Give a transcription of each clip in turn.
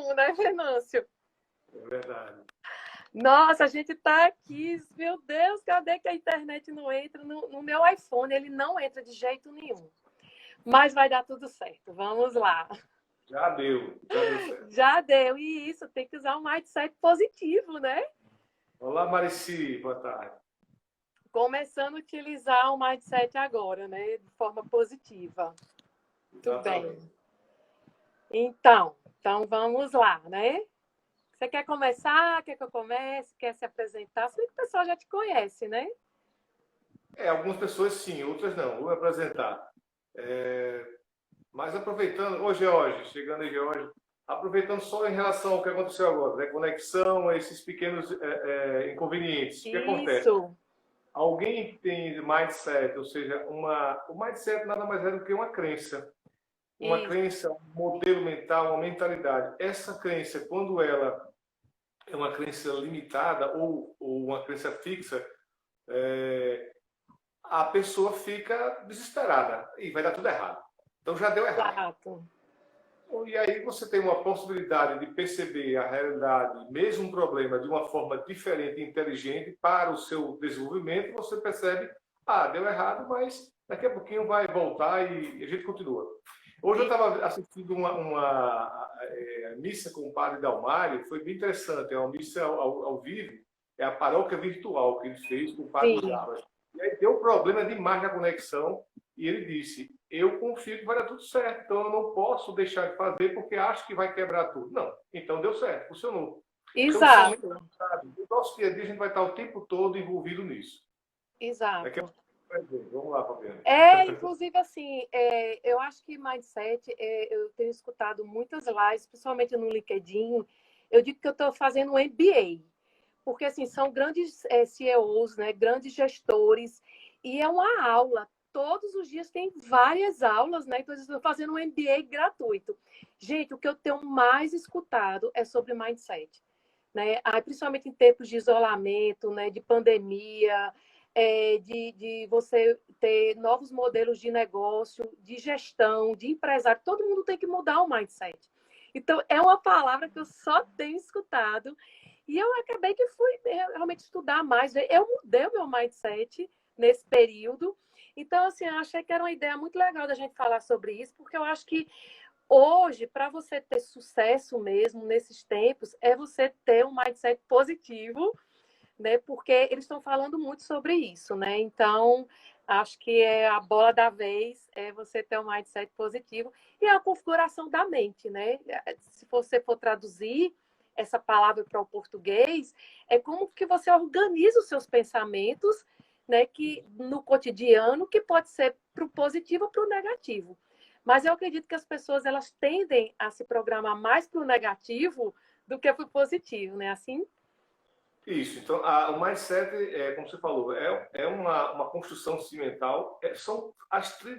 nenhum, né, Venâncio? É verdade. Nossa, a gente tá aqui, meu Deus, cadê que a internet não entra? No meu iPhone, ele não entra de jeito nenhum. Mas vai dar tudo certo, vamos lá. Já deu certo. Já deu, e isso, tem que usar um mindset positivo, né? Olá, Marici, boa tarde. Começando a utilizar o mindset agora, né? De forma positiva. Muito bem. Exatamente. Então vamos lá, né? Você quer começar? Quer que eu comece? Quer se apresentar? Se bem que o pessoal já te conhece, né? Algumas pessoas sim, outras não. Vou apresentar. Mas aproveitando, ô George, chegando aí, George, aproveitando só em relação ao que aconteceu agora, né? Conexão, esses pequenos inconvenientes. O que acontece? Isso. Alguém que tem mindset, ou seja, o mindset nada mais é do que uma crença. Uma Isso. crença, um modelo mental, uma mentalidade. Essa crença, quando ela é uma crença limitada ou uma crença fixa, a pessoa fica desesperada e vai dar tudo errado. Então já deu errado. Exato. E aí você tem uma possibilidade de perceber a realidade, mesmo um problema, de uma forma diferente e inteligente para o seu desenvolvimento. Você percebe, deu errado, mas daqui a pouquinho vai voltar e a gente continua. Hoje eu estava assistindo uma missa com o padre Dalmário, foi bem interessante, é uma missa ao vivo, é a paróquia virtual que ele fez com o padre Sim. Jabas. E aí deu problema demais na conexão, e ele disse, eu confio que vai dar tudo certo, então eu não posso deixar de fazer porque acho que vai quebrar tudo. Não, então deu certo, funcionou. Exato. Então, sabe, no nosso dia a dia a gente vai estar o tempo todo envolvido nisso. Exato. Vamos lá, Fabiana. Inclusive, assim, eu acho que mindset, eu tenho escutado muitas lives, principalmente no LinkedIn, eu digo que eu estou fazendo um MBA, porque, assim, são grandes CEOs, né, grandes gestores, e é uma aula, todos os dias tem várias aulas, né, então eu estou fazendo um MBA gratuito. Gente, o que eu tenho mais escutado é sobre mindset, né, principalmente em tempos de isolamento, né, de pandemia, de você ter novos modelos de negócio, de gestão, de empresário, todo mundo tem que mudar o mindset. Então, é uma palavra que eu só tenho escutado e eu acabei que fui realmente estudar mais. Eu mudei o meu mindset nesse período. Então, assim, eu achei que era uma ideia muito legal da gente falar sobre isso, porque eu acho que hoje, para você ter sucesso mesmo nesses tempos, é você ter um mindset positivo, né? Porque eles estão falando muito sobre isso, né? Então, acho que a bola da vez é você ter um mindset positivo e a configuração da mente, né? Se você for traduzir essa palavra para o português, é como que você organiza os seus pensamentos, né? Que no cotidiano, que pode ser para o positivo ou para o negativo. Mas eu acredito que as pessoas elas tendem a se programar mais para o negativo do que para o positivo, né? Assim. Isso, então o mindset, como você falou, é uma construção cimental.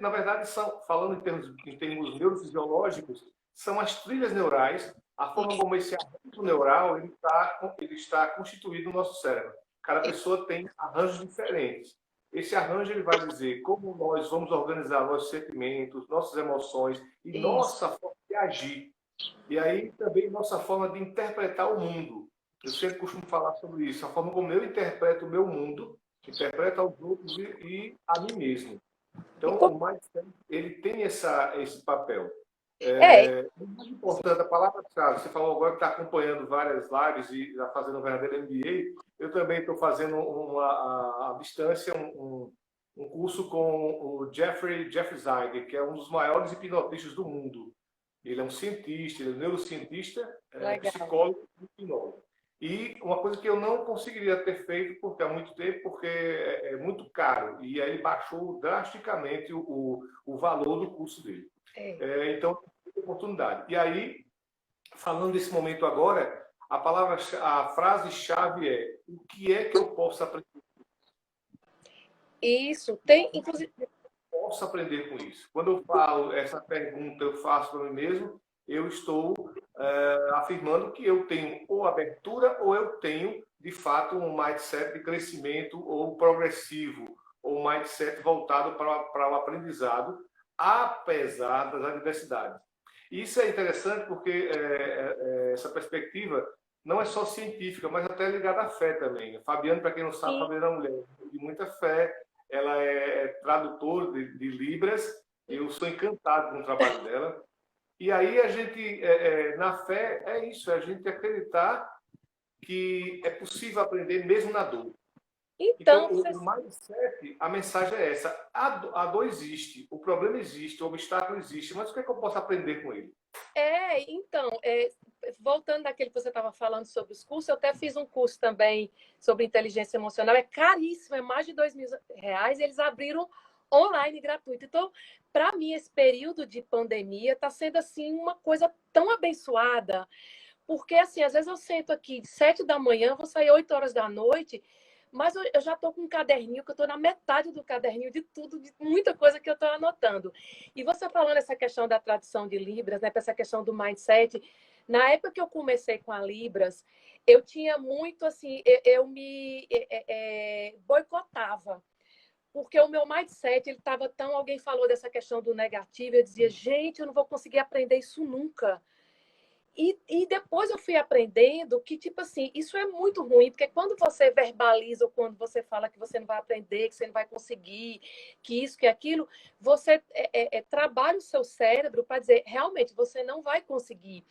Na verdade, falando em termos neurofisiológicos, são as trilhas neurais, a forma como esse arranjo neural ele está constituído no nosso cérebro. Cada pessoa tem arranjos diferentes. Esse arranjo ele vai dizer como nós vamos organizar nossos sentimentos, nossas emoções e nossa forma de agir. E aí também nossa forma de interpretar o mundo. Eu sempre costumo falar sobre isso, a forma como eu interpreto o meu mundo, interpreto aos outros e a mim mesmo. Então, o mindset, ele tem esse papel. O mais importante, a palavra-chave, você falou agora que está acompanhando várias lives e está fazendo um verdadeiro MBA, eu também estou fazendo à distância um curso com o Jeffrey Zeiger, que é um dos maiores hipnotistas do mundo. Ele é um cientista, ele é um neurocientista, psicólogo e hipnólogo. E uma coisa que eu não conseguiria ter feito porque há muito tempo, porque é muito caro. E aí baixou drasticamente o valor do curso dele. Então, oportunidade. E aí, falando desse momento agora, a frase-chave é: o que é que eu posso aprender? Isso, tem, inclusive. Posso aprender com isso? Quando eu falo essa pergunta, eu faço para mim mesmo, eu estou afirmando que eu tenho ou abertura ou eu tenho, de fato, um mindset de crescimento ou progressivo, ou um mindset voltado para o aprendizado, apesar das adversidades. Isso é interessante porque perspectiva não é só científica, mas até ligada à fé também. A Fabiana, para quem não sabe, a Sim. Fabiana é uma mulher de muita fé, ela é tradutora de Libras, e eu sou encantado com o trabalho dela. E aí a gente, na fé, é isso, é a gente acreditar que é possível aprender mesmo na dor. Então, Então, o mindset, a mensagem é essa: a dor existe, o problema existe, o obstáculo existe, mas o que é que eu posso aprender com ele? então, voltando daquele que você estava falando sobre os cursos, eu até fiz um curso também sobre inteligência emocional, é caríssimo, é mais de R$ 2.000, eles abriram online gratuito. Então, para mim, esse período de pandemia está sendo assim uma coisa tão abençoada, porque assim, às vezes eu sento aqui 7 da manhã, vou sair 8 horas da noite, mas eu já estou com um caderninho, que eu estou na metade do caderninho de tudo, de muita coisa que eu estou anotando. E você falando essa questão da tradução de Libras, né, essa questão do mindset, na época que eu comecei com a Libras, eu tinha muito assim, eu me boicotava. Porque o meu mindset, ele estava tão... Alguém falou dessa questão do negativo, eu dizia, gente, eu não vou conseguir aprender isso nunca. E depois eu fui aprendendo que, tipo assim, isso é muito ruim, porque quando você verbaliza ou quando você fala que você não vai aprender, que você não vai conseguir, que isso, que aquilo, você trabalha o seu cérebro para dizer, realmente, você não vai conseguir.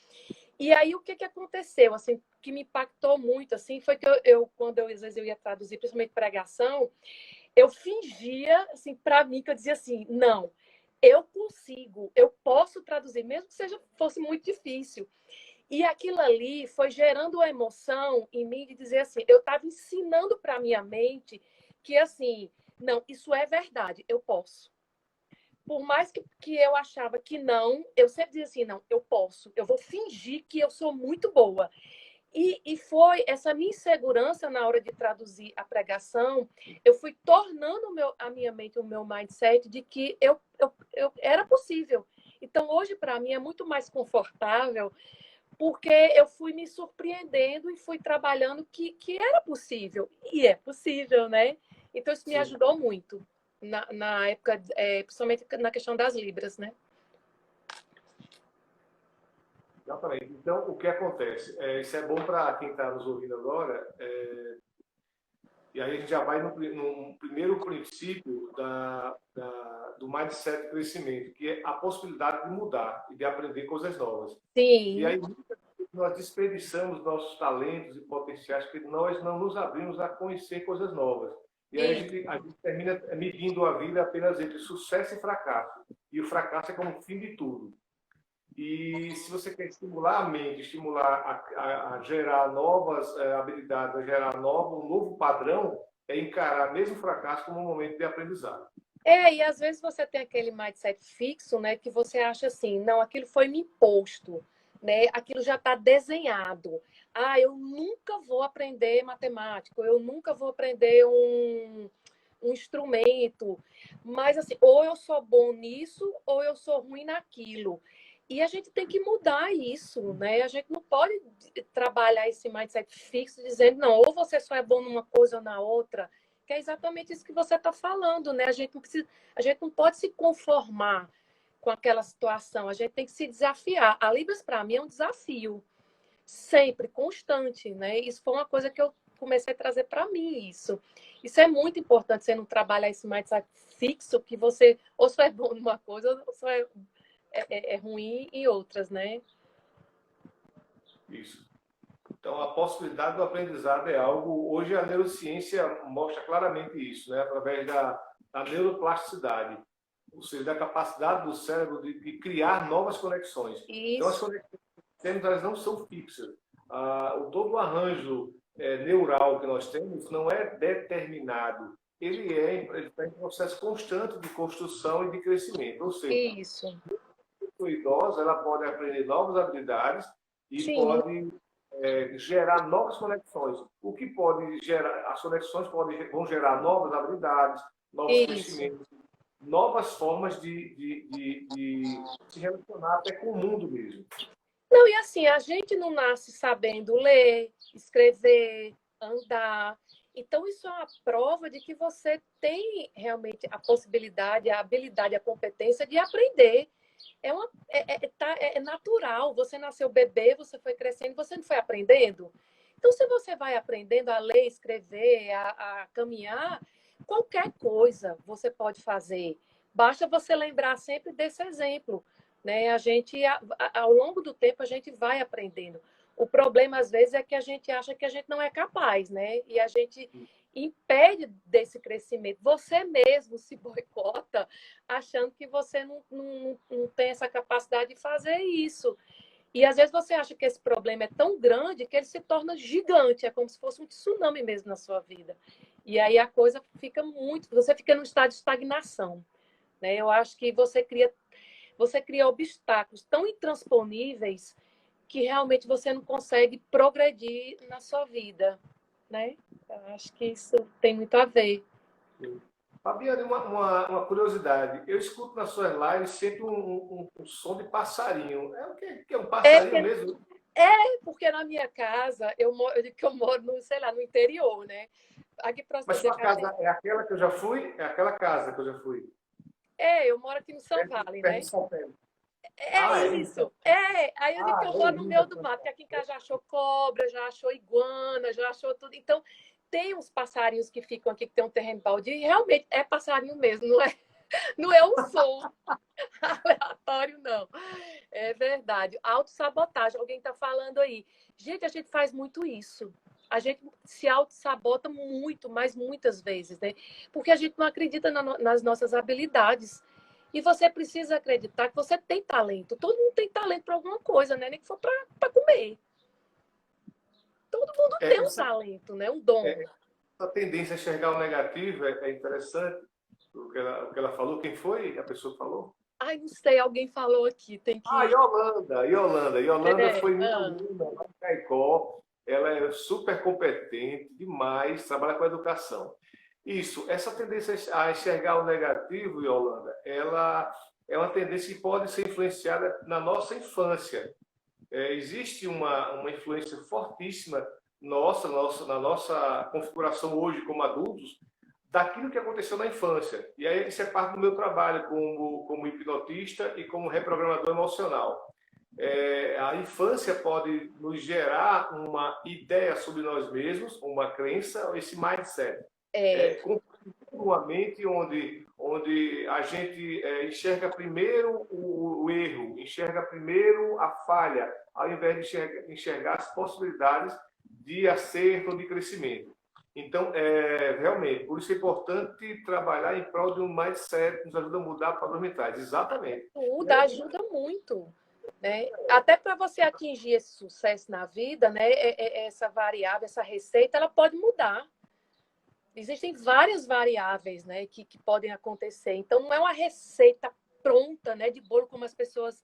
E aí, o que aconteceu, assim, que me impactou muito, assim, foi que quando às vezes eu ia traduzir, principalmente pregação, eu fingia, assim, para mim, que eu dizia assim, não, eu consigo, eu posso traduzir, mesmo que fosse muito difícil. E aquilo ali foi gerando uma emoção em mim de dizer assim, eu estava ensinando para a minha mente que assim, não, isso é verdade, eu posso. Por mais que eu achava que não, eu sempre dizia assim, não, eu posso, eu vou fingir que eu sou muito boa. E foi essa minha insegurança na hora de traduzir a pregação, eu fui tornando a minha mente, o meu mindset, de que eu era possível. Então, hoje, para mim, é muito mais confortável porque eu fui me surpreendendo e fui trabalhando que era possível. E é possível, né? Então, isso me Sim. ajudou muito na época, principalmente na questão das Libras, né? Exatamente. Então, o que acontece? Isso é bom para quem está nos ouvindo agora, e aí a gente já vai no primeiro princípio do mindset de crescimento, que é a possibilidade de mudar e de aprender coisas novas. E Sim, aí nós desperdiçamos nossos talentos e potenciais porque nós não nos abrimos a conhecer coisas novas. E aí a gente termina medindo a vida apenas entre sucesso e fracasso. E o fracasso é como o fim de tudo. E se você quer estimular a mente, estimular a gerar novas habilidades, a gerar um novo padrão, é encarar mesmo o fracasso como um momento de aprendizado. e às vezes você tem aquele mindset fixo, né, que você acha assim, não, aquilo foi me imposto, né, aquilo já está desenhado. Ah, eu nunca vou aprender matemática, eu nunca vou aprender um instrumento, mas assim, ou eu sou bom nisso, ou eu sou ruim naquilo. E a gente tem que mudar isso, né? A gente não pode trabalhar esse mindset fixo dizendo, não, ou você só é bom numa coisa ou na outra, que é exatamente isso que você está falando, né? A gente não pode se conformar com aquela situação, a gente tem que se desafiar. A Libras, para mim, é um desafio, sempre, constante, né? Isso foi uma coisa que eu comecei a trazer para mim, isso. Isso é muito importante, você não trabalhar esse mindset fixo, que você ou só é bom numa coisa, ou só é ruim em outras, né? Isso. Então, a possibilidade do aprendizado é algo. Hoje, a neurociência mostra claramente isso, né? Através da neuroplasticidade, ou seja, da capacidade do cérebro de criar novas conexões. Então, as Isso, conexões que temos, elas não são fixas. Todo o arranjo neural que nós temos não é determinado. Ele está em processo constante de construção e de crescimento. Ou seja, isso. a pessoa idosa ela pode aprender novas habilidades e Sim, pode gerar novas conexões. O que pode gerar, as conexões vão gerar novas habilidades, novos isso. conhecimentos, novas formas de se relacionar até com o mundo mesmo. Não, e assim, a gente não nasce sabendo ler, escrever, andar. Então, isso é uma prova de que você tem realmente a possibilidade, a habilidade, a competência de aprender. é natural. Você nasceu bebê, você foi crescendo, você não foi aprendendo. Então, se você vai aprendendo a ler, escrever, a caminhar, qualquer coisa você pode fazer. Basta você lembrar sempre desse exemplo, né? A gente, ao longo do tempo, a gente vai aprendendo. O problema, às vezes, é que a gente acha que a gente não é capaz, né? E a gente impede desse crescimento. Você mesmo se boicota achando que você não tem essa capacidade de fazer isso. E às vezes você acha que esse problema é tão grande que ele se torna gigante, é como se fosse um tsunami mesmo na sua vida. E aí a coisa fica muito, você fica num estado de estagnação, né? Eu acho que você cria obstáculos tão intransponíveis que realmente você não consegue progredir na sua vida, né? Eu acho que isso tem muito a ver. Fabiane, uma curiosidade. Eu escuto nas suas lives sempre um som de passarinho. É o que é um passarinho É, mesmo? porque na minha casa, eu moro no, sei lá, no interior, né? Aqui próximo Mas de sua casa casa é aquela que eu já fui? É aquela casa que eu já fui. eu moro aqui no São Vale, Perto né? de São Pedro. É Ah, é isso. isso. Aí eu digo que eu É moro no meio linda. do mato, porque aqui em casa já achou cobra, já achou iguana, já achou tudo. Então, tem uns passarinhos que ficam aqui, que tem um terreno baldio, e realmente é passarinho mesmo, não é um som aleatório, não. É verdade. Autossabotagem, alguém está falando aí. Gente, a gente faz muito isso. A gente se autossabota muito, mas muitas vezes, né? Porque a gente não acredita nas nossas habilidades. E você precisa acreditar que você tem talento. Todo mundo tem talento para alguma coisa, né? Nem que for para comer. Todo mundo É, tem um talento, né? Um dom. essa tendência a enxergar o negativo é interessante. O que ela falou, quem foi a pessoa que falou? Ai, não sei, alguém falou aqui, tem Ah, que. Yolanda. Yolanda. Yolanda É, foi minha aluna lá em Caicó. Ela é super competente demais, trabalha com educação. Isso, essa tendência a enxergar o negativo, Yolanda, ela é uma tendência que pode ser influenciada na nossa infância. Existe uma influência fortíssima na nossa configuração hoje como adultos, daquilo que aconteceu na infância. E aí isso é parte do meu trabalho como hipnotista e como reprogramador emocional. A infância pode nos gerar uma ideia sobre nós mesmos, uma crença, esse mindset. é, Uma mente onde a gente enxerga primeiro o erro, enxerga primeiro a falha, ao invés de enxergar as possibilidades de acerto, de crescimento. Então, realmente, por isso é importante trabalhar em prol de um mindset que nos ajuda a mudar padrões mentais. Exatamente. ajuda muito. Né? Até para você atingir esse sucesso na vida, né? Essa variável, essa receita, ela pode mudar. Existem várias variáveis, né, que podem acontecer. Então, não é uma receita pronta, né, de bolo, como as pessoas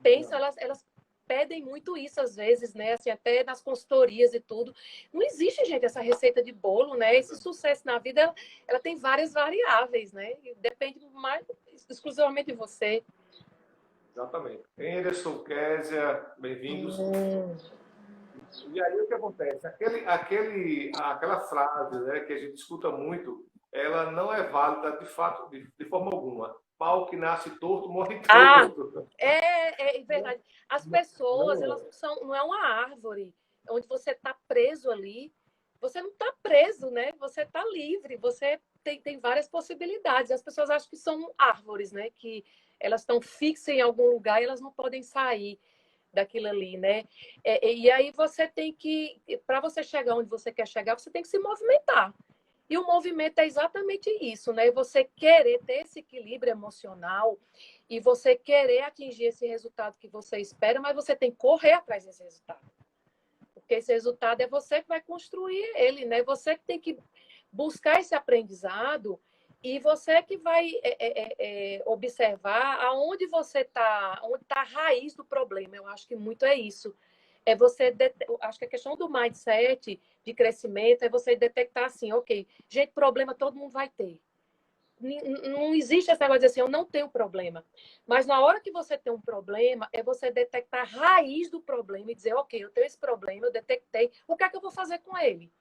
pensam. Elas pedem muito isso às vezes, né? Assim, até nas consultorias e tudo. Não existe, gente, essa receita de bolo, né? Esse sucesso na vida, ela tem várias variáveis, né? E depende mais exclusivamente de você. Exatamente. Anderson, Késia, bem-vindos. Hum. E aí o que acontece? Aquela frase, né, que a gente escuta muito, ela não é válida de fato, de forma alguma. Pau que nasce torto, morre Ah, torto. é verdade. As pessoas, Não elas é. não é uma árvore onde você está preso ali. Você não está preso, né? Você está livre. Você tem várias possibilidades. As pessoas acham que são árvores, né? Que elas estão fixas em algum lugar e elas não podem sair daquilo ali, né? E aí você tem que, para você chegar onde você quer chegar, você tem que se movimentar. E o movimento é exatamente isso, né? Você querer ter esse equilíbrio emocional e você querer atingir esse resultado que você espera, mas você tem que correr atrás desse resultado. Porque esse resultado é você que vai construir ele, né? Você que tem que buscar esse aprendizado e você que vai observar aonde você está, onde está a raiz do problema. Eu acho que muito é isso. Acho que a questão do mindset de crescimento é você detectar assim, ok, gente, problema todo mundo vai ter. Não existe esse negócio de dizer assim, eu não tenho problema. Mas na hora que você tem um problema, é você detectar a raiz do problema e dizer, ok, eu tenho esse problema, eu detectei, o que é que eu vou fazer com ele?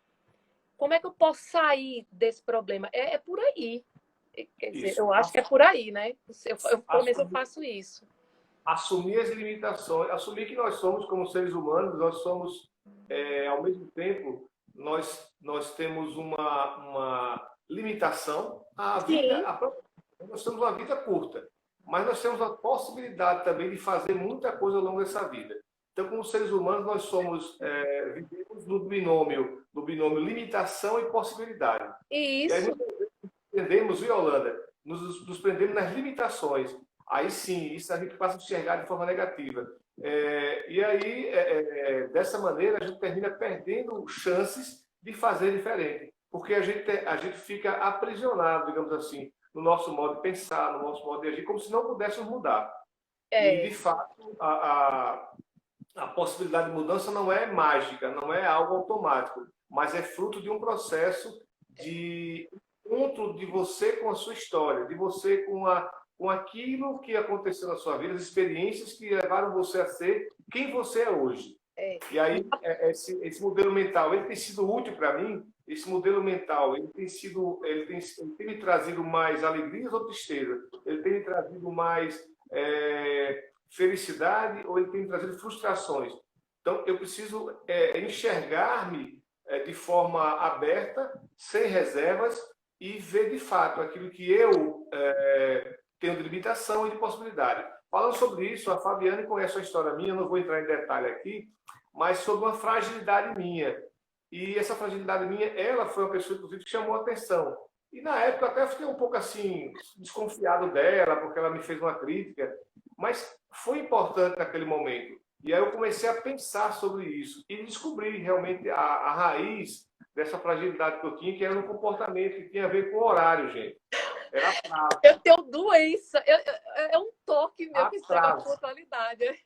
Como é que eu posso sair desse problema? É por aí. Quer dizer, Isso. eu acho que é por aí, né? Pelo menos eu Acho, faço isso. assumir as limitações, assumir que nós somos, como seres humanos, nós somos, ao mesmo tempo, nós temos uma limitação. A vida, Sim, nós temos uma vida curta, mas nós temos a possibilidade também de fazer muita coisa ao longo dessa vida. Então, como seres humanos, nós somos, vivemos no binômio limitação e possibilidade. E aí, isso. prendemos, Yolanda, nos prendemos nas limitações. Aí sim, isso a gente passa a enxergar de forma negativa. E aí, dessa maneira, a gente termina perdendo chances de fazer diferente. Porque a gente fica aprisionado, digamos assim, no nosso modo de pensar, no nosso modo de agir, como se não pudéssemos mudar. E, de É, fato, a possibilidade de mudança não é mágica, não é algo automático, mas é fruto de um processo de encontro de você com a sua história, de você com aquilo que aconteceu na sua vida, as experiências que levaram você a ser quem você é hoje. é. E aí, esse modelo mental, ele tem sido útil para mim. Esse modelo mental, ele tem me trazido mais alegrias ou tristeza? Ele tem me trazido mais felicidade ou ele tem me trazido frustrações? Então, eu preciso enxergar-me de forma aberta, sem reservas, e ver de fato aquilo que eu tenho de limitação e de possibilidade. Falando sobre isso, a Fabiane conhece a história minha, não vou entrar em detalhe aqui, mas sobre uma fragilidade minha. E essa fragilidade minha, ela foi uma pessoa, inclusive, que chamou a atenção. E na época até fiquei um pouco assim, desconfiado dela, porque ela me fez uma crítica, mas foi importante naquele momento. E aí eu comecei a pensar sobre isso e descobri realmente a raiz dessa fragilidade que eu tinha, que era no comportamento, que tinha a ver com o horário, gente. Era Eu tenho doença. É um toque meu que esse negócio de atraso. pontualidade.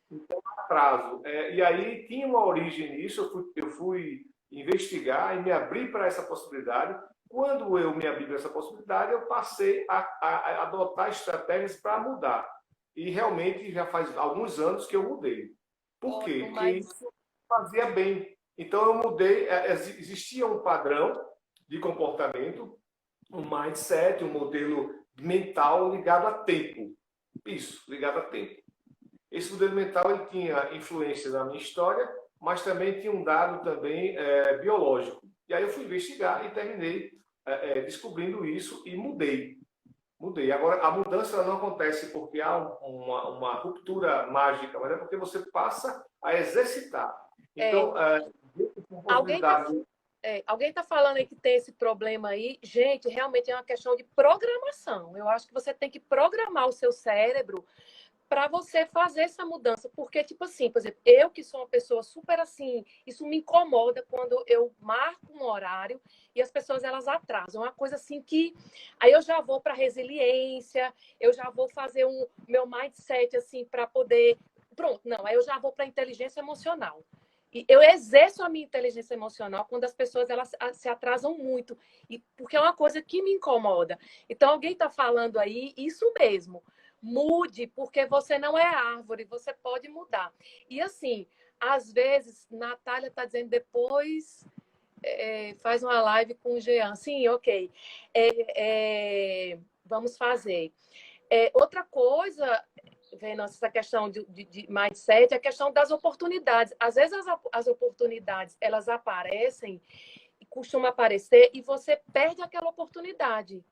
Atraso. E aí tinha uma origem nisso, eu fui investigar e me abrir para essa possibilidade. Quando eu me abri para essa possibilidade, eu passei a adotar estratégias para mudar. E realmente já faz alguns anos que eu mudei. Por quê? Ótimo, Porque mas isso fazia bem. Então eu mudei, existia um padrão de comportamento, um mindset, um modelo mental ligado a tempo. Isso, ligado a tempo. Esse modelo mental ele tinha influência na minha história, mas também tinha um dado também biológico. E aí eu fui investigar e terminei descobrindo isso e mudei. Mudei. Agora, a mudança não acontece porque há uma ruptura mágica, mas é porque você passa a exercitar. é, Então, com alguém está possibilidade. alguém tá falando aí que tem esse problema aí. Gente, realmente é uma questão de programação. Eu acho que você tem que programar o seu cérebro para você fazer essa mudança. Porque, tipo assim, por exemplo, eu que sou uma pessoa super assim, isso me incomoda quando eu marco um horário e as pessoas elas atrasam. Uma coisa assim que aí eu já vou para resiliência, eu já vou fazer um meu mindset assim para poder. Pronto, não, aí eu já vou para inteligência emocional. E eu exerço a minha inteligência emocional quando as pessoas elas se atrasam muito, e porque é uma coisa que me incomoda. Então alguém está falando aí isso mesmo. Mude, porque você não é árvore, você pode mudar. E assim, às vezes, Natália está dizendo depois faz uma live com o Jean. Sim, ok. Vamos fazer. Outra coisa, vendo essa questão de mindset, é a questão das oportunidades. Às vezes as oportunidades elas aparecem, costumam aparecer, e você perde aquela oportunidade.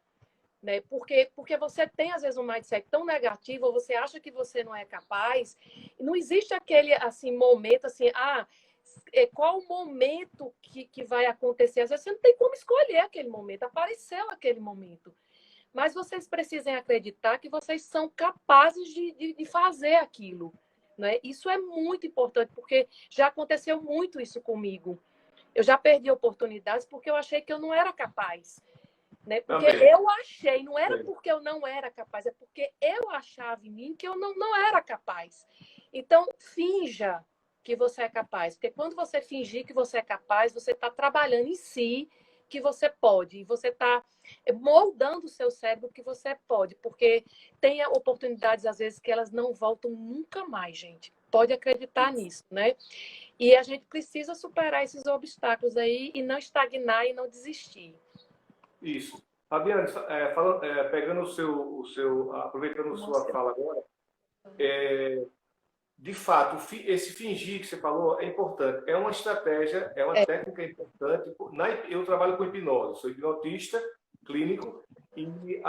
Né? Porque você tem, às vezes, um mindset tão negativo, ou você acha que você não é capaz, não existe aquele assim, momento assim, qual o momento que vai acontecer? Às vezes você não tem como escolher aquele momento, apareceu aquele momento. Mas vocês precisam acreditar que vocês são capazes de fazer aquilo. Né? Isso é muito importante, porque já aconteceu muito isso comigo. Eu já perdi oportunidades porque eu achei que eu não era capaz. Né? Porque Também. eu achei, não era porque eu não era capaz, é porque eu achava em mim que eu não era capaz. Então, finja que você é capaz, porque quando você fingir que você é capaz, você está trabalhando em si que você pode, e você está moldando o seu cérebro que você pode, porque tem oportunidades, às vezes, que elas não voltam nunca mais, gente. Pode acreditar nisso, né? E a gente precisa superar esses obstáculos aí e não estagnar e não desistir. Isso. Fabiano, pegando aproveitando sua fala agora, de fato, esse fingir que você falou é importante. É uma estratégia, é uma técnica importante. Eu trabalho com hipnose, sou hipnotista clínico e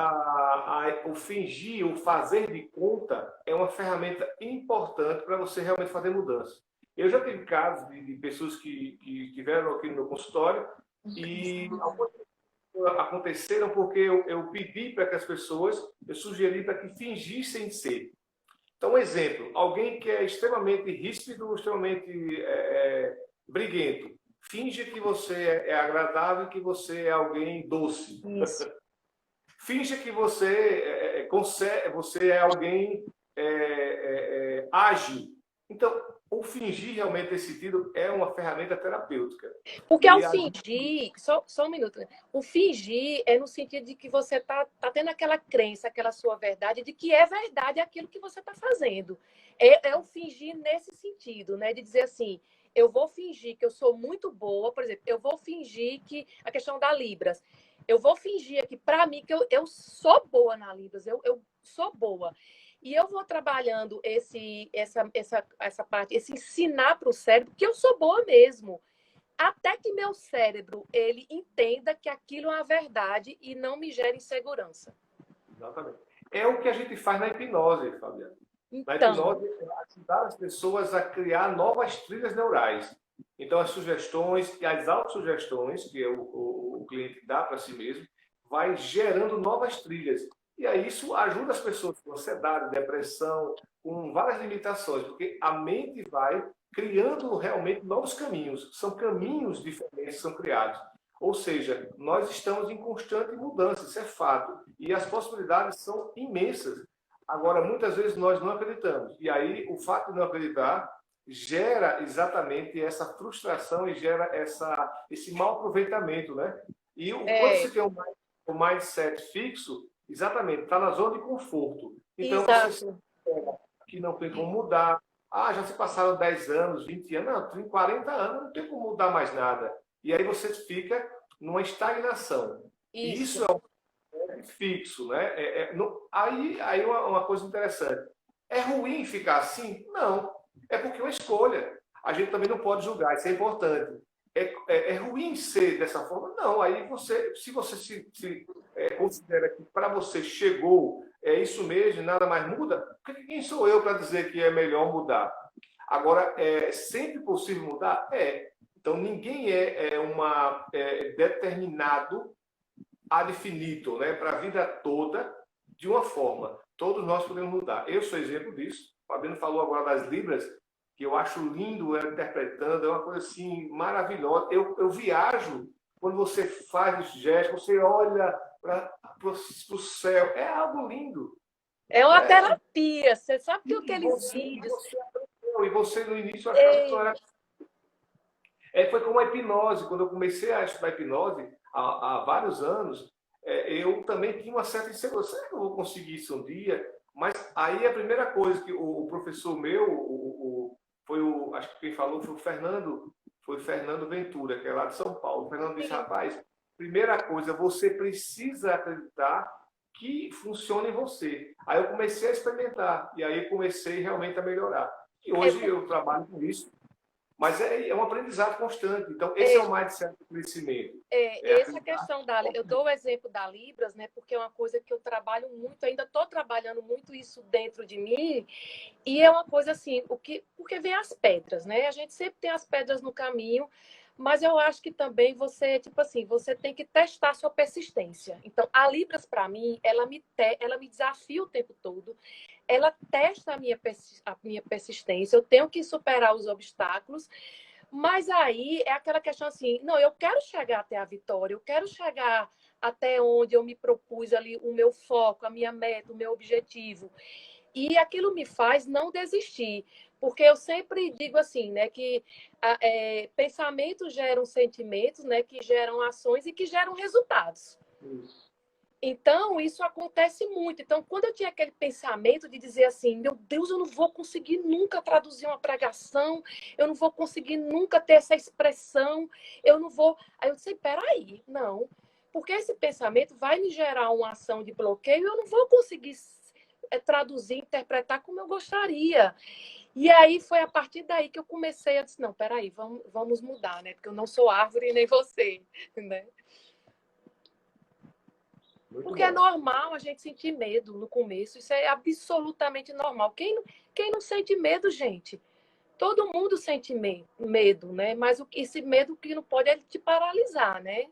o fingir, o fazer de conta é uma ferramenta importante para você realmente fazer mudança. Eu já tive casos de pessoas que tiveram aqui no meu consultório e aconteceram porque eu pedi para que as pessoas, eu sugeri para que fingissem ser. Então, um exemplo, alguém que é extremamente ríspido, extremamente briguento, finge que você é agradável, que você é alguém doce. Isso. Finge que você é alguém ágil. Então, o fingir realmente nesse sentido é uma ferramenta terapêutica. Porque ao fingir, só um minuto, né? O fingir é no sentido de que você tá tendo aquela crença, aquela sua verdade, de que é verdade aquilo que você está fazendo. É o fingir nesse sentido, né? De dizer assim, eu vou fingir que eu sou muito boa, por exemplo, eu vou fingir que a questão da Libras, eu vou fingir aqui para mim que eu sou boa na Libras, eu sou boa. E eu vou trabalhando essa parte, esse ensinar para o cérebro que eu sou boa mesmo. Até que meu cérebro ele entenda que aquilo é uma verdade e não me gere insegurança. Exatamente. É o que a gente faz na hipnose, Fabiana. Na Então, hipnose, é ajudar as pessoas a criar novas trilhas neurais. Então, as sugestões e as autossugestões que o cliente dá para si mesmo, vai gerando novas trilhas. E aí isso ajuda as pessoas com ansiedade, depressão, com várias limitações, porque a mente vai criando realmente novos caminhos. São caminhos diferentes que são criados. Ou seja, nós estamos em constante mudança, isso é fato. E as possibilidades são imensas. Agora, muitas vezes nós não acreditamos. E aí, o fato de não acreditar gera exatamente essa frustração e gera esse mau aproveitamento, né? E quando você tem um mindset fixo, exatamente, está na zona de conforto. Então, você se que não tem como mudar. Ah, já se passaram 10 anos, 20 anos, não, tem 40 anos, não tem como mudar mais nada. E aí você fica numa estagnação. Isso é fixo, né? Aí uma coisa interessante. É ruim ficar assim? Não. É porque é uma escolha. A gente também não pode julgar, isso é importante. É ruim ser dessa forma? Não. Aí se você se considera que para você chegou, é isso mesmo, nada mais muda, quem sou eu para dizer que é melhor mudar? Agora, é sempre possível mudar? É. Então, ninguém é determinado ad infinito, né, para a vida toda, de uma forma. Todos nós podemos mudar. Eu sou exemplo disso. O Fabiano falou agora das Libras, que eu acho lindo ela interpretando, é uma coisa assim maravilhosa. Eu viajo quando você faz os gestos, você olha para o céu, é algo lindo. É uma terapia. Você sabe que aqueles vídeos. Você aprendeu, e você no início achava que não era. Foi como a hipnose. Quando eu comecei a estudar hipnose, há vários anos, eu também tinha uma certa insegurança. Será que eu vou conseguir isso um dia? Mas aí a primeira coisa que o professor meu, acho que quem falou foi o Fernando Ventura, que é lá de São Paulo. O Fernando disse, rapaz, primeira coisa, você precisa acreditar que funciona em você. Aí eu comecei a experimentar, e aí comecei realmente a melhorar. E hoje eu trabalho com isso, mas é um aprendizado constante. Então, esse é o mindset do crescimento. Essa questão eu dou o exemplo da Libras, né? Porque é uma coisa que eu trabalho muito, ainda estou trabalhando muito isso dentro de mim, e é uma coisa assim, porque vem as pedras, né? A gente sempre tem as pedras no caminho, mas eu acho que também você, tipo assim, você tem que testar a sua persistência. Então, a Libras, para mim, ela me desafia o tempo todo, ela testa a minha persistência, eu tenho que superar os obstáculos, mas aí é aquela questão assim, não, eu quero chegar até a vitória, eu quero chegar até onde eu me propus ali, o meu foco, a minha meta, o meu objetivo. E aquilo me faz não desistir, porque eu sempre digo assim, né, que pensamentos geram sentimentos, né, que geram ações e que geram resultados. Isso. Então, isso acontece muito. Então, quando eu tinha aquele pensamento de dizer assim, meu Deus, eu não vou conseguir nunca traduzir uma pregação, eu não vou conseguir nunca ter essa expressão, eu não vou... Aí eu disse, peraí, não. Porque esse pensamento vai me gerar uma ação de bloqueio e eu não vou conseguir traduzir, interpretar como eu gostaria. E aí foi a partir daí que eu comecei a dizer, não, peraí, vamos mudar, né? Porque eu não sou árvore nem você, né? Muito Porque é bom. normal a gente sentir medo no começo, isso é absolutamente normal. Quem não sente medo, gente? Todo mundo sente medo, né? Mas esse medo que não pode é te paralisar, né?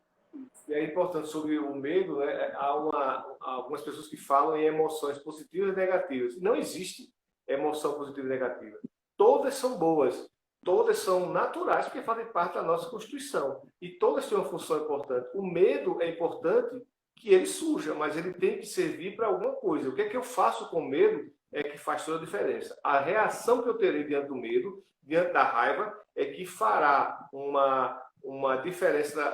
E é importante sobre o medo, né? Há algumas pessoas que falam em emoções positivas e negativas. Não existe emoção positiva e negativa. Todas são boas, todas são naturais porque fazem parte da nossa constituição e todas têm uma função importante. O medo é importante que ele surja, mas ele tem que servir para alguma coisa. O que é que eu faço com medo é que faz toda a diferença. A reação que eu terei diante do medo, diante da raiva, é que fará uma diferença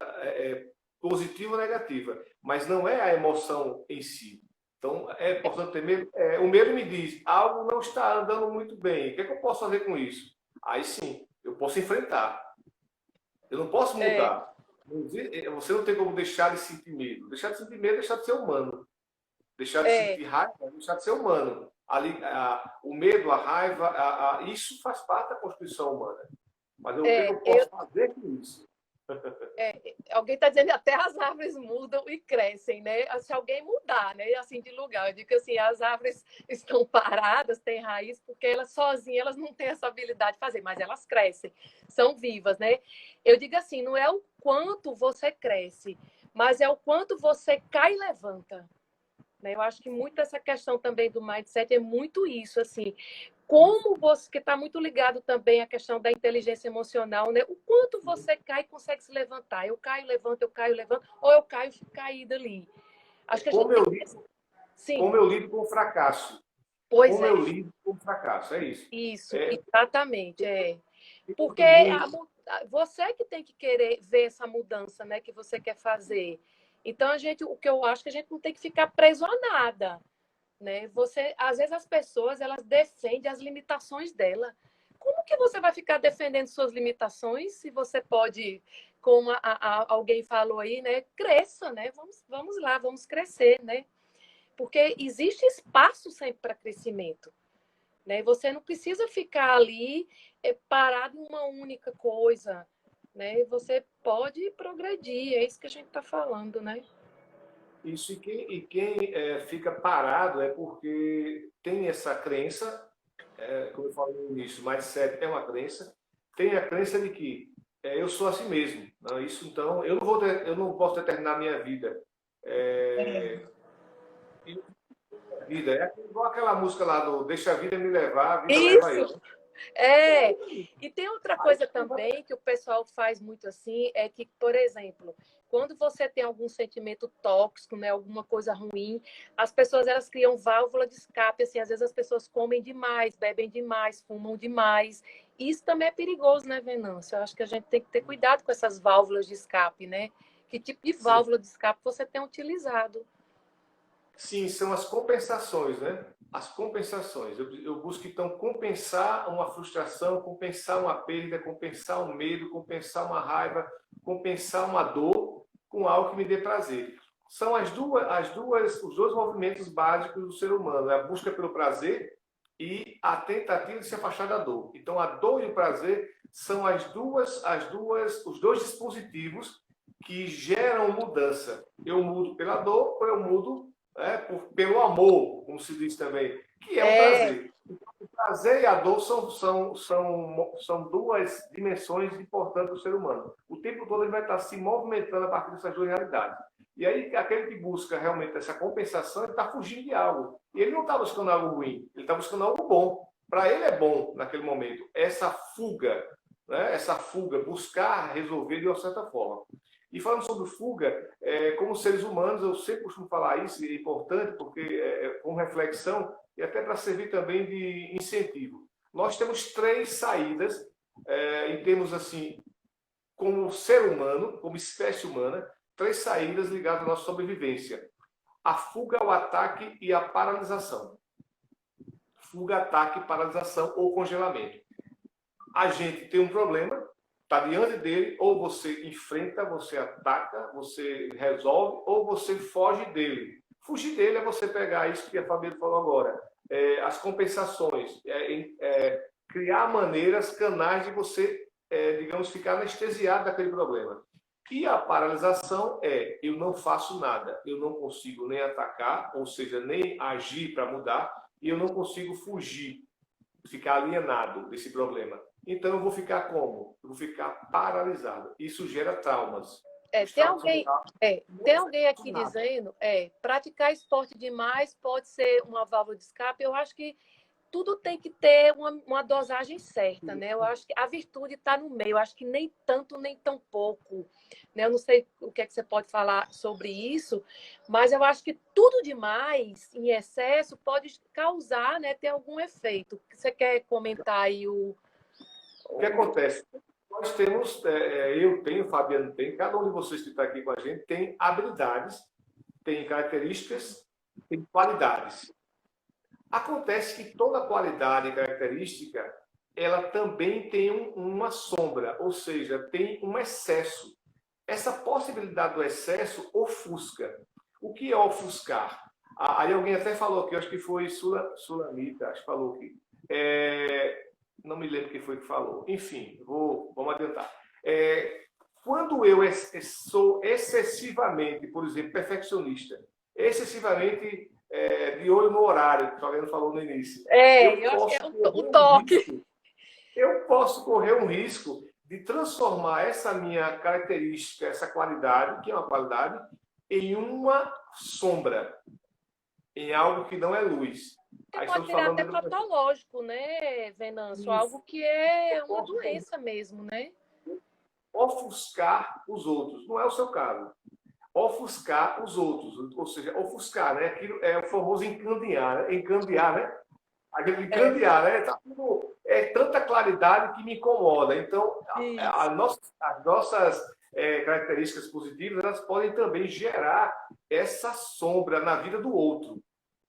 positiva ou negativa, mas não é a emoção em si. Então, é importante ter medo. O medo me diz, algo não está andando muito bem, o que é que eu posso fazer com isso? Aí sim, eu posso enfrentar. Eu não posso É, mudar. Você não tem como deixar de sentir medo. Deixar de sentir medo é deixar de ser humano. Deixar de é, sentir raiva é deixar de ser humano. O medo, a raiva, isso faz parte da constituição humana. Mas o que é que é, eu posso fazer com isso? alguém está dizendo que até as árvores mudam e crescem, né? Se alguém mudar, né? Assim, de lugar. Eu digo que assim, as árvores estão paradas, têm raiz, porque elas sozinhas elas não têm essa habilidade de fazer, mas elas crescem, são vivas, né? Eu digo assim, não é o quanto você cresce, mas é o quanto você cai e levanta. Né? Eu acho que muito essa questão também do mindset é muito isso, assim, como você, que está muito ligado também à questão da inteligência emocional, né? O quanto você cai e consegue se levantar. Eu caio, levanto, ou eu caio e fico caída ali. Acho que a gente Como tem eu, que. Sim, como eu lido com o fracasso? pois Como eu é. lido com o fracasso? É isso. Isso, É exatamente. É. Porque muito. você que tem que querer ver essa mudança, né, que você quer fazer. Então, o que eu acho que a gente não tem que ficar preso a nada. Né? Às vezes as pessoas elas defendem as limitações dela. Como que você vai ficar defendendo suas limitações se você pode, como alguém falou aí, né? Cresça, né? Vamos lá, vamos crescer, né? Porque existe espaço sempre para crescimento, né? Você não precisa ficar ali parado em uma única coisa, né? Você pode progredir, é isso que a gente está falando, né? Isso, e quem fica parado é porque tem essa crença, como eu falei no início, mindset é uma crença, tem a crença de que eu sou assim mesmo. Não, isso então, eu não posso determinar minha vida. É, vida é igual aquela música lá do Deixa a vida me levar, a vida leva Isso, eu. é, e tem outra Aí, coisa também que o pessoal faz muito assim, é que, por exemplo, quando você tem algum sentimento tóxico, né, alguma coisa ruim, as pessoas elas criam válvula de escape, assim, às vezes as pessoas comem demais, bebem demais, fumam demais. Isso também é perigoso, né, Venâncio? Eu acho que a gente tem que ter cuidado com essas válvulas de escape, né? Que tipo de sim, válvula de escape você tem utilizado? sim, são as compensações, né? As compensações. Eu busco, então, compensar uma frustração, compensar uma perda, compensar um medo, compensar uma raiva, compensar uma dor com algo que me dê prazer. São os dois movimentos básicos do ser humano, é a busca pelo prazer e a tentativa de se afastar da dor. Então, a dor e o prazer são os dois dispositivos que geram mudança. Eu mudo pela dor ou eu mudo pelo amor, como se diz também, que é o É, prazer. O prazer e a dor são duas dimensões importantes do ser humano. O tempo todo ele vai estar se movimentando a partir dessas duas realidades. E aí, aquele que busca realmente essa compensação, ele está fugindo de algo. E ele não está buscando algo ruim, ele está buscando algo bom. Para ele é bom, naquele momento, essa fuga, né? Essa fuga, buscar resolver de uma certa forma. E falando sobre fuga, como seres humanos, eu sempre costumo falar isso, e é importante, porque como reflexão e até para servir também de incentivo. Nós temos três saídas, em termos assim, como ser humano, como espécie humana, três saídas ligadas à nossa sobrevivência: a fuga, o ataque e a paralisação. Fuga, ataque, paralisação ou congelamento. A gente tem um problema, está diante dele, ou você enfrenta, você ataca, você resolve, ou você foge dele. Fugir dele é você pegar isso que a Fabiana falou agora, as compensações, criar maneiras, canais de você, digamos, ficar anestesiado daquele problema. E a paralisação eu não faço nada, eu não consigo nem atacar, ou seja, nem agir para mudar, e eu não consigo fugir, ficar alienado desse problema. Então eu vou ficar como? Eu vou ficar paralisado. Isso gera traumas. Tem alguém aqui dizendo, praticar esporte demais pode ser uma válvula de escape. Eu acho que tudo tem que ter uma dosagem certa, né? Eu acho que a virtude está no meio. Eu acho que nem tanto, nem tão pouco. Né? Eu não sei o que é que você pode falar sobre isso, mas eu acho que tudo demais, em excesso, pode causar, né, ter algum efeito. Você quer comentar aí o que acontece? Nós temos, eu tenho, Fabiano tem, cada um de vocês que está aqui com a gente tem habilidades, tem características, tem qualidades. Acontece que toda qualidade e característica, ela também tem uma sombra, ou seja, tem um excesso. Essa possibilidade do excesso ofusca. O que é ofuscar? Aí alguém até falou aqui, acho que foi Sulamita, acho que falou aqui. Não me lembro quem foi que falou. Enfim, vamos adiantar. Quando eu sou excessivamente, por exemplo, perfeccionista, excessivamente de olho no horário, que o Fabiano falou no início. Eu posso correr um risco de transformar essa minha característica, essa qualidade, que é uma qualidade, em uma sombra, em algo que não é luz. Pode virar até patológico, né, Venâncio? Isso. Algo que é uma doença mesmo, né? Ofuscar os outros. Não é o seu caso. Ofuscar os outros. Ou seja, ofuscar, né? Aquilo é o famoso encandear, né? Encandear, né? Aquele encandear, né? Tá tudo, tanta claridade que me incomoda. Então, as nossas características positivas, elas podem também gerar essa sombra na vida do outro.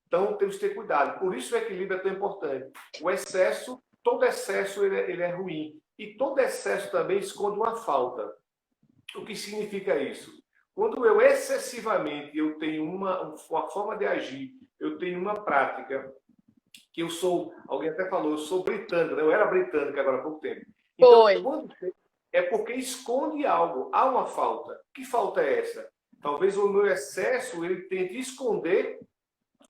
Então, temos que ter cuidado. Por isso o equilíbrio é tão importante. O excesso, todo excesso ele é ruim. E todo excesso também esconde uma falta. O que significa isso? Quando eu excessivamente eu tenho uma forma de agir, eu tenho uma prática, que eu sou, alguém até falou, eu sou britânico, né? Eu era britânico agora há pouco tempo. Então, é porque esconde algo, há uma falta. Que falta é essa? Talvez o meu excesso ele tente esconder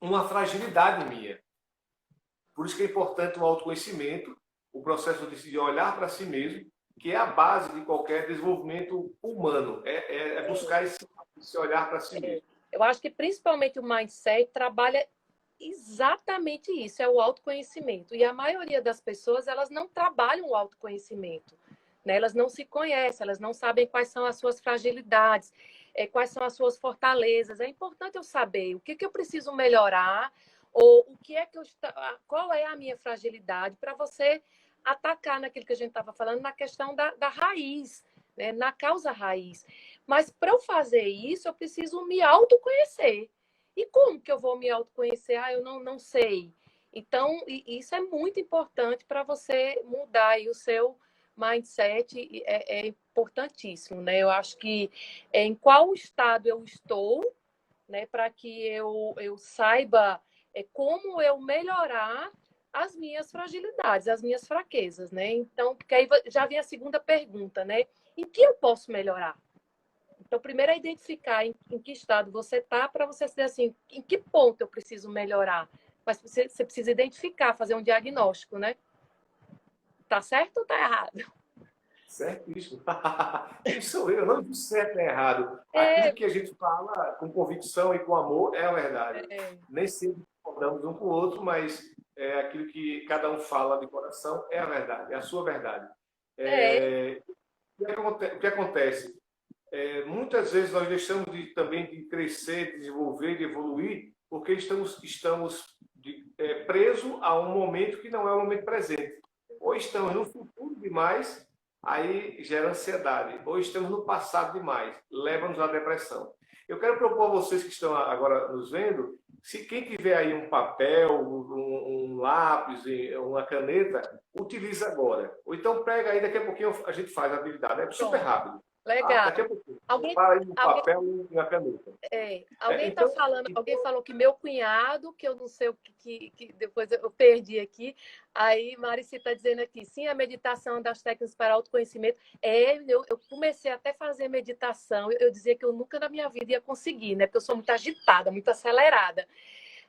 uma fragilidade minha. Por isso que é importante o autoconhecimento, o processo de olhar para si mesmo, que é a base de qualquer desenvolvimento humano, buscar esse olhar para si mesmo. Eu acho que principalmente o mindset trabalha exatamente isso, é o autoconhecimento. E a maioria das pessoas, elas não trabalham o autoconhecimento, né? Elas não se conhecem, elas não sabem quais são as suas fragilidades, quais são as suas fortalezas. É importante eu saber o que eu preciso melhorar, ou o que é que qual é a minha fragilidade, para você atacar naquilo que a gente estava falando, na questão da raiz, né? Na causa raiz. Mas para eu fazer isso, eu preciso me autoconhecer. E como que eu vou me autoconhecer? Eu não sei. Então, isso é muito importante para você mudar aí o seu mindset, é importantíssimo, né? Eu acho que em qual estado eu estou, né, para que eu saiba como eu melhorar as minhas fragilidades, as minhas fraquezas, né? Então, porque aí já vem a segunda pergunta, né? Em que eu posso melhorar? Então, primeiro é identificar em que estado você está, para você dizer assim, em que ponto eu preciso melhorar. Mas você precisa identificar, fazer um diagnóstico, né? Tá certo ou tá errado? Certíssimo. Isso eu não digo certo nem errado. Aquilo que a gente fala com convicção e com amor é a verdade. Nem sempre concordamos um com o outro, mas aquilo que cada um fala de coração é a verdade, é a sua verdade. O que acontece? Muitas vezes nós deixamos também de crescer, de desenvolver, de evoluir, porque estamos presos a um momento que não é o momento presente. Ou estamos no futuro demais, aí gera ansiedade. Ou estamos no passado demais, leva-nos à depressão. Eu quero propor a vocês que estão agora nos vendo, se quem tiver aí um papel, um lápis, uma caneta, utilize agora. Ou então pega aí, daqui a pouquinho a gente faz a atividade. É super rápido. Legal. Alguém, Para aí no alguém, papel e na caneta. alguém tá Então, falando, alguém falou que meu cunhado, que eu não sei o que depois eu perdi aqui. Aí Marici está dizendo aqui, sim, a meditação é uma das técnicas para autoconhecimento. Eu comecei até a fazer meditação. Eu dizia que eu nunca na minha vida ia conseguir, né? Porque eu sou muito agitada, muito acelerada.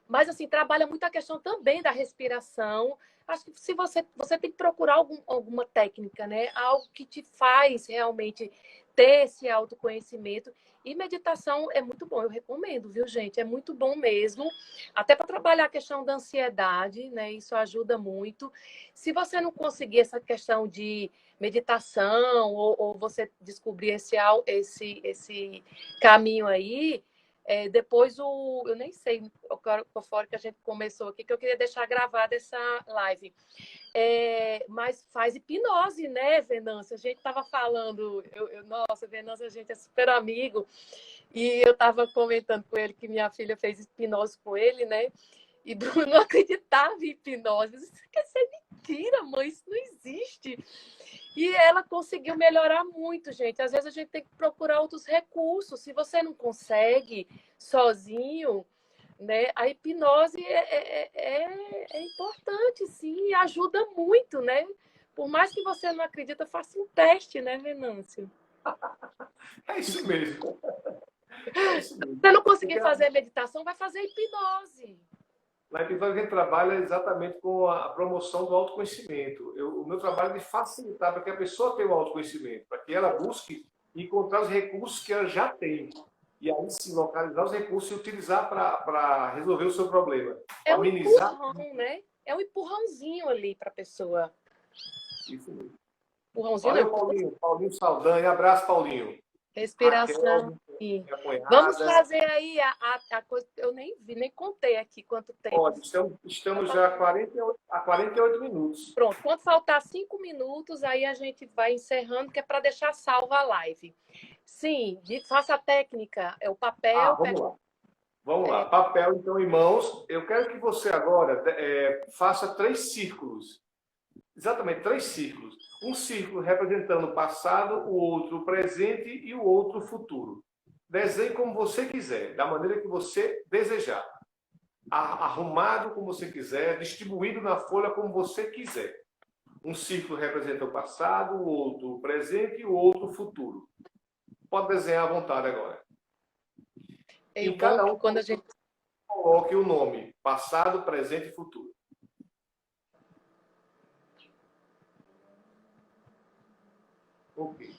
Mas, assim, trabalha muito a questão também da respiração. Acho que se você tem que procurar alguma técnica, né? Algo que te faz realmente ter esse autoconhecimento. E meditação é muito bom, eu recomendo, viu, gente? É muito bom mesmo. Até para trabalhar a questão da ansiedade, né? Isso ajuda muito. Se você não conseguir essa questão de meditação ou você descobrir esse caminho aí, depois eu nem sei o fora que a gente começou aqui, que eu queria deixar gravada essa live. Mas faz hipnose, né, Venâncio? A gente estava falando, nossa, Venâncio, a gente é super amigo, e eu estava comentando com ele que minha filha fez hipnose com ele, né? E Bruno não acreditava em hipnose. Isso quer ser mentira, mãe, isso não existe. E ela conseguiu melhorar muito, gente. Às vezes a gente tem que procurar outros recursos. Se você não consegue sozinho, né, a hipnose é importante, sim, e ajuda muito, né? Por mais que você não acredita, faça um teste, né, Venâncio? é isso mesmo. Se você não conseguir fazer meditação, vai fazer hipnose. Na episódio a gente trabalha exatamente com a promoção do autoconhecimento. O meu trabalho é de facilitar para que a pessoa tenha o autoconhecimento, para que ela busque encontrar os recursos que ela já tem. E aí sim, localizar os recursos e utilizar para resolver o seu problema. É um Amenizar. empurrão, né? É um empurrãozinho ali para a pessoa. Isso mesmo. Empurrãozinho Valeu, não. Paulinho. Paulinho Saldanha. Abraço, Paulinho. Respiração. Raquel, minha Vamos cunhada. fazer aí a coisa. Eu nem vi, nem contei aqui quanto tempo. Pode, estamos já há 48 minutos. Pronto, quando faltar 5 minutos, aí a gente vai encerrando, que é para deixar salva a live. Sim, faça a técnica, é o papel. Vamos lá. Vamos lá. Papel, então, em mãos. Eu quero que você agora faça 3 círculos. Exatamente, 3 círculos. Um círculo representando o passado, o outro o presente e o outro o futuro. Desenhe como você quiser, da maneira que você desejar. Arrumado como você quiser, distribuído na folha como você quiser. Um círculo representa o passado, o outro o presente e o outro o futuro. Pode desenhar à vontade agora. Em cada um, quando a gente coloque o nome, passado, presente e futuro. Ok.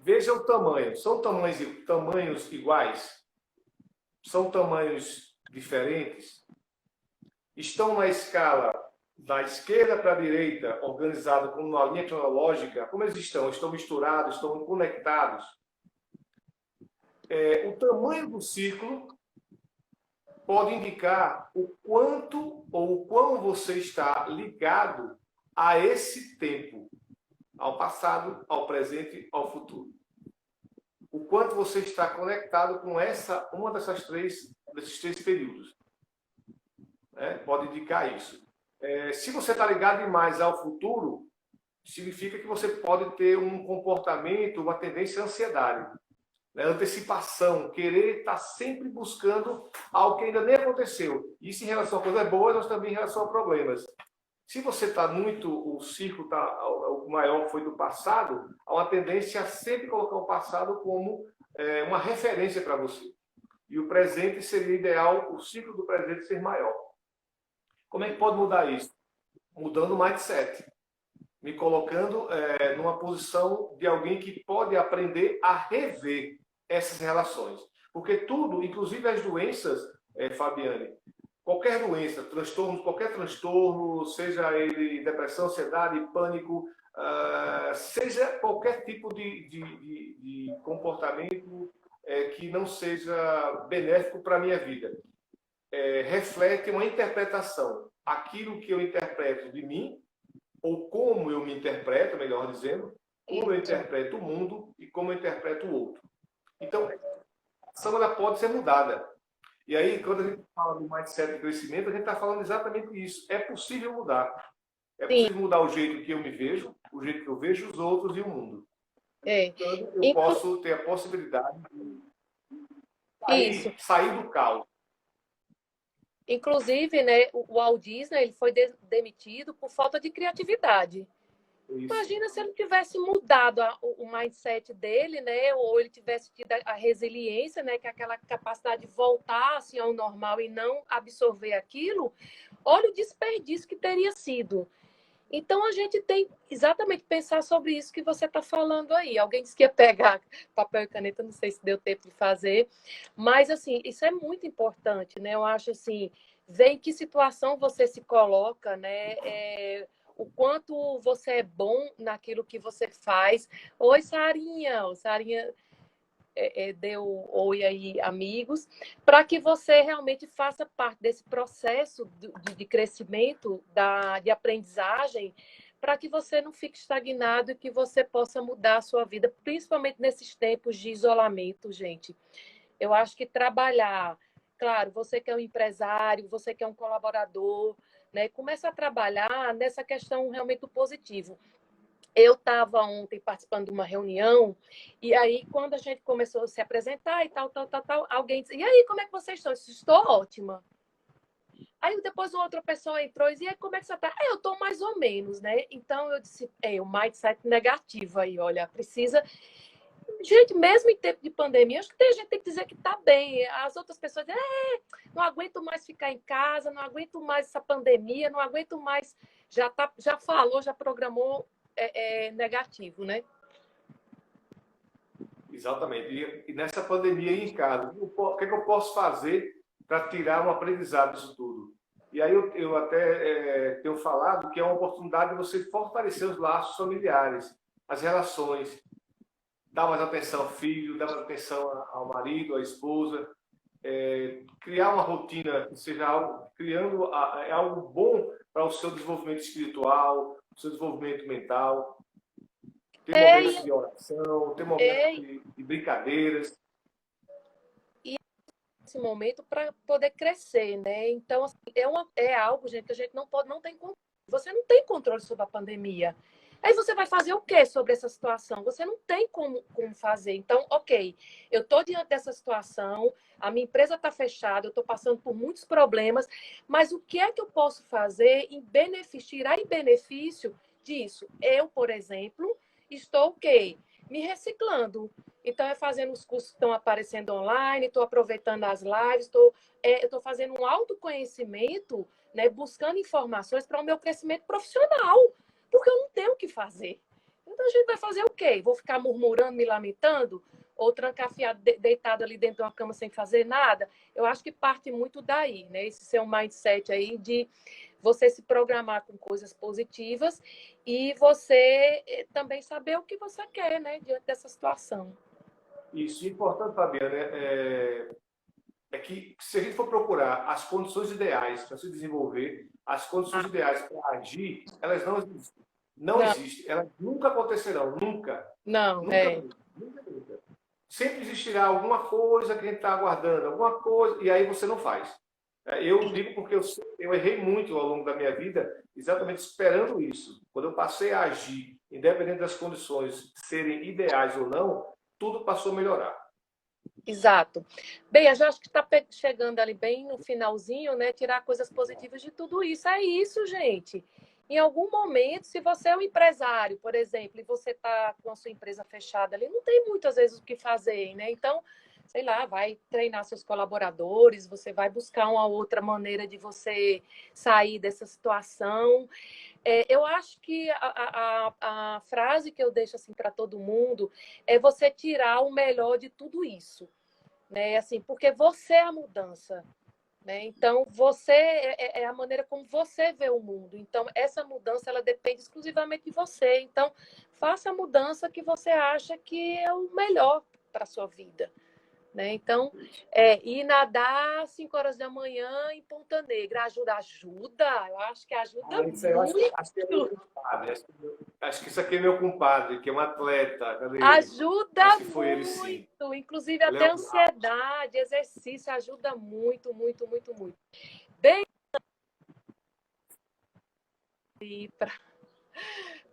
Veja o tamanho. São tamanhos iguais? São tamanhos diferentes? Estão na escala da esquerda para a direita, organizado como uma linha cronológica? Como eles estão? Estão misturados? Estão conectados? O tamanho do círculo pode indicar o quanto ou o quão você está ligado a esse tempo, ao passado, ao presente, ao futuro. O quanto você está conectado com uma desses três períodos. Pode indicar isso. Se você está ligado demais ao futuro, significa que você pode ter um comportamento, uma tendência à ansiedade. Antecipação, querer estar sempre buscando algo que ainda nem aconteceu. Isso em relação a coisas boas, mas também em relação a problemas. Se você está o círculo o maior foi do passado, há uma tendência a sempre colocar o passado como uma referência para você. E o presente seria ideal, o ciclo do presente ser maior. Como é que pode mudar isso? Mudando o mindset. Me colocando numa posição de alguém que pode aprender a rever essas relações. Porque tudo, inclusive as doenças, Fabiane, qualquer doença, qualquer transtorno, seja ele depressão, ansiedade, pânico, seja qualquer tipo de comportamento que não seja benéfico para a minha vida, reflete uma interpretação. Aquilo que eu interpreto de mim, ou como eu me interpreto, melhor dizendo, como eu interpreto o mundo e como eu interpreto o outro. Então, a ação ela pode ser mudada. E aí, quando a gente fala do mindset de crescimento, a gente está falando exatamente isso. É possível mudar. É possível mudar o jeito que eu me vejo, o jeito que eu vejo os outros e o mundo. É. Eu posso ter a possibilidade Isso. de sair do caos. Inclusive, né, o Walt Disney ele foi demitido por falta de criatividade. Isso. Imagina se ele tivesse mudado o mindset dele, né? Ou ele tivesse tido a resiliência, né? Que é aquela capacidade de voltar assim, ao normal e não absorver aquilo. Olha o desperdício que teria sido. Então a gente tem exatamente pensar sobre isso que você está falando aí. Alguém disse que ia pegar papel e caneta, não sei se deu tempo de fazer, mas assim, isso é muito importante, né? Eu acho assim, ver em que situação você se coloca, né? O quanto você é bom naquilo que você faz. Oi, Sarinha. Sarinha deu oi aí, amigos, para que você realmente faça parte desse processo de crescimento, de aprendizagem, para que você não fique estagnado e que você possa mudar a sua vida, principalmente nesses tempos de isolamento, gente. Eu acho que trabalhar, claro, você que é um empresário, você que é um colaborador, né, começa a trabalhar nessa questão realmente do positivo. Eu estava ontem participando de uma reunião, e aí, quando a gente começou a se apresentar e tal, alguém disse: E aí, como é que vocês estão? Eu disse: Estou ótima. Aí depois outra pessoa entrou e disse: E aí, como é que você está? Eu estou mais ou menos, né? Então eu disse: o mindset negativo aí, olha, precisa. Gente, mesmo em tempo de pandemia, acho que tem gente que tem que dizer que está bem. As outras pessoas dizem: não aguento mais ficar em casa, não aguento mais essa pandemia, não aguento mais. Já falou, já programou negativo, né? Exatamente. E nessa pandemia aí em casa, o que é que eu posso fazer para tirar um aprendizado disso tudo? E aí eu até tenho falado que é uma oportunidade de você fortalecer os laços familiares, as relações, dar mais atenção ao filho, dar mais atenção ao marido, à esposa, criar uma rotina que seja algo, criando algo bom para o seu desenvolvimento espiritual, o seu desenvolvimento mental, ter momentos de oração, ter momentos de brincadeiras. E esse momento para poder crescer, né? Então, assim, é algo, gente, que a gente não pode, não tem controle. Você não tem controle sobre a pandemia. Aí você vai fazer o que sobre essa situação? Você não tem como fazer. Então, ok, eu estou diante dessa situação, a minha empresa está fechada, eu estou passando por muitos problemas, mas o que é que eu posso fazer em benefício, tirar em benefício disso? Eu, por exemplo, estou o quê? Me reciclando. Então, é fazendo os cursos que estão aparecendo online, estou aproveitando as lives, estou fazendo um autoconhecimento, né, buscando informações para o meu crescimento profissional, porque eu não tenho o que fazer. Então, a gente vai fazer o quê? Vou ficar murmurando, me lamentando? Ou trancafiado, deitado ali dentro de uma cama sem fazer nada? Eu acho que parte muito daí, né? Esse seu mindset aí de você se programar com coisas positivas e você também saber o que você quer, né, diante dessa situação. Isso, e importante, Fabiana, é que se a gente for procurar as condições ideais para se desenvolver, as condições ideais para agir, elas não existem. Não existem. Elas nunca acontecerão, nunca. Não, Nunca, nunca, nunca. Sempre existirá alguma coisa que a gente está aguardando, alguma coisa, e aí você não faz. Eu digo porque eu errei muito ao longo da minha vida, exatamente esperando isso. Quando eu passei a agir, independente das condições serem ideais ou não, tudo passou a melhorar. Exato. Bem, eu já acho que está chegando ali bem no finalzinho, né? Tirar coisas positivas de tudo isso. É isso, gente. Em algum momento, se você é um empresário, por exemplo, e você está com a sua empresa fechada ali, não tem muitas vezes o que fazer, né? Então, sei lá, vai treinar seus colaboradores, você vai buscar uma outra maneira de você sair dessa situação. Eu acho que a frase que eu deixo assim para todo mundo é você tirar o melhor de tudo isso, né? Assim, porque você é a mudança, né? Então você é a maneira como você vê o mundo. Então essa mudança ela depende exclusivamente de você. Então faça a mudança que você acha que é o melhor para sua vida. Né? Então, ir nadar às 5 horas da manhã em Ponta Negra ajuda? Eu acho que ajuda Isso aí, acho que é meu muito. compadre. Acho que isso aqui é meu compadre, que é um atleta. Cadê ele? Ajuda Acho que foi ele sim. muito. Inclusive, até Leonardo. ansiedade, exercício, ajuda muito, muito, muito, muito. Bem,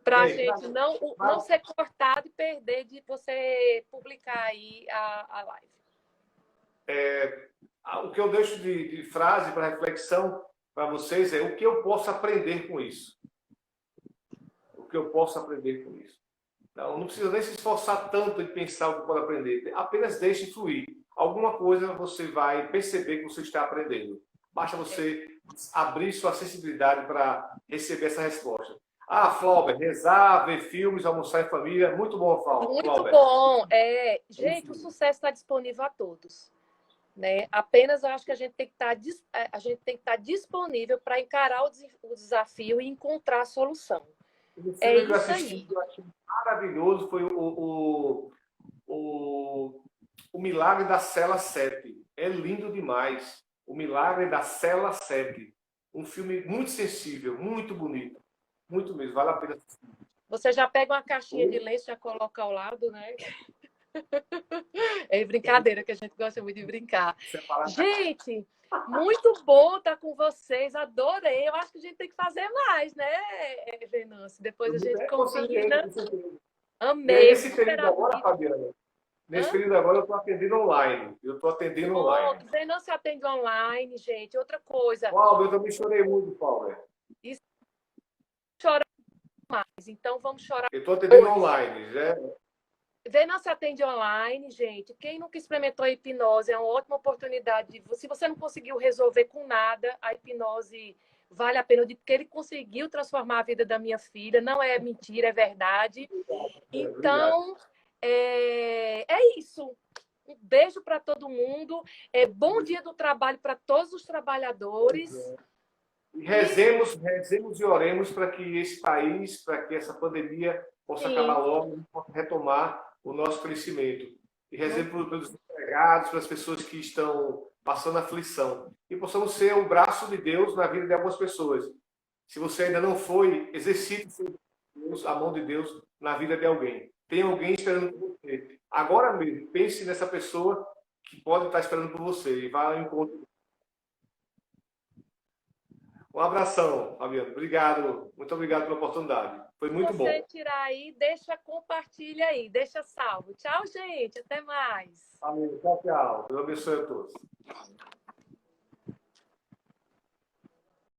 para a gente não ser cortado e perder de você publicar aí a live. O que eu deixo de frase para reflexão para vocês é o que eu posso aprender com isso. O que eu posso aprender com isso. Então, não precisa nem se esforçar tanto em pensar o que pode aprender. Apenas deixe fluir. Alguma coisa você vai perceber que você está aprendendo. Basta você abrir sua sensibilidade para receber essa resposta. Ah, Flauber, rezar, ver filmes, almoçar em família. Muito bom, Flauber. Muito bom. Gente, o sucesso está disponível a todos. Né? Apenas eu acho que a gente tem que estar disponível para encarar o desafio e encontrar a solução. O filme que eu assisti, que eu achei maravilhoso, foi o Milagre da Cela 7. É lindo demais. O Milagre da Cela 7. Um filme muito sensível, muito bonito. Muito mesmo, vale a pena assistir. Você já pega uma caixinha de lenço e já coloca ao lado, né? É brincadeira, que a gente gosta muito de brincar. Gente, muito bom estar com vocês, adorei. Eu acho que a gente tem que fazer mais, né, Venâncio? Depois a gente combina. Amei. Nesse período agora, Fabiana, nesse período agora eu estou atendendo online. Online. Venâncio atende online, gente. Outra coisa. Paulo, eu também chorei muito, Paulo. Isso, chora mais. Então vamos chorar. Eu estou atendendo online, né? Venâncio atende online, gente. Quem nunca experimentou a hipnose, é uma ótima oportunidade. Se você não conseguiu resolver com nada, a hipnose vale a pena, porque ele conseguiu transformar a vida da minha filha. Não é mentira, é verdade. Então, é isso. Um beijo para todo mundo. Bom dia do trabalho para todos os trabalhadores. Rezemos e oremos para que esse país, para que essa pandemia possa acabar logo, possa retomar o nosso crescimento. E rezemos pelos empregados, pelas pessoas que estão passando aflição. E possamos ser o braço de Deus na vida de algumas pessoas. Se você ainda não foi, exercite a mão de Deus na vida de alguém. Tem alguém esperando por você. Agora mesmo, pense nessa pessoa que pode estar esperando por você e vá ao encontro. Um abração, Fabiano. Obrigado. Muito obrigado pela oportunidade. Foi muito bom. Se você tirar aí, compartilha aí, deixa salvo. Tchau, gente. Até mais. Amém. Tchau, tchau. Deus abençoe a todos.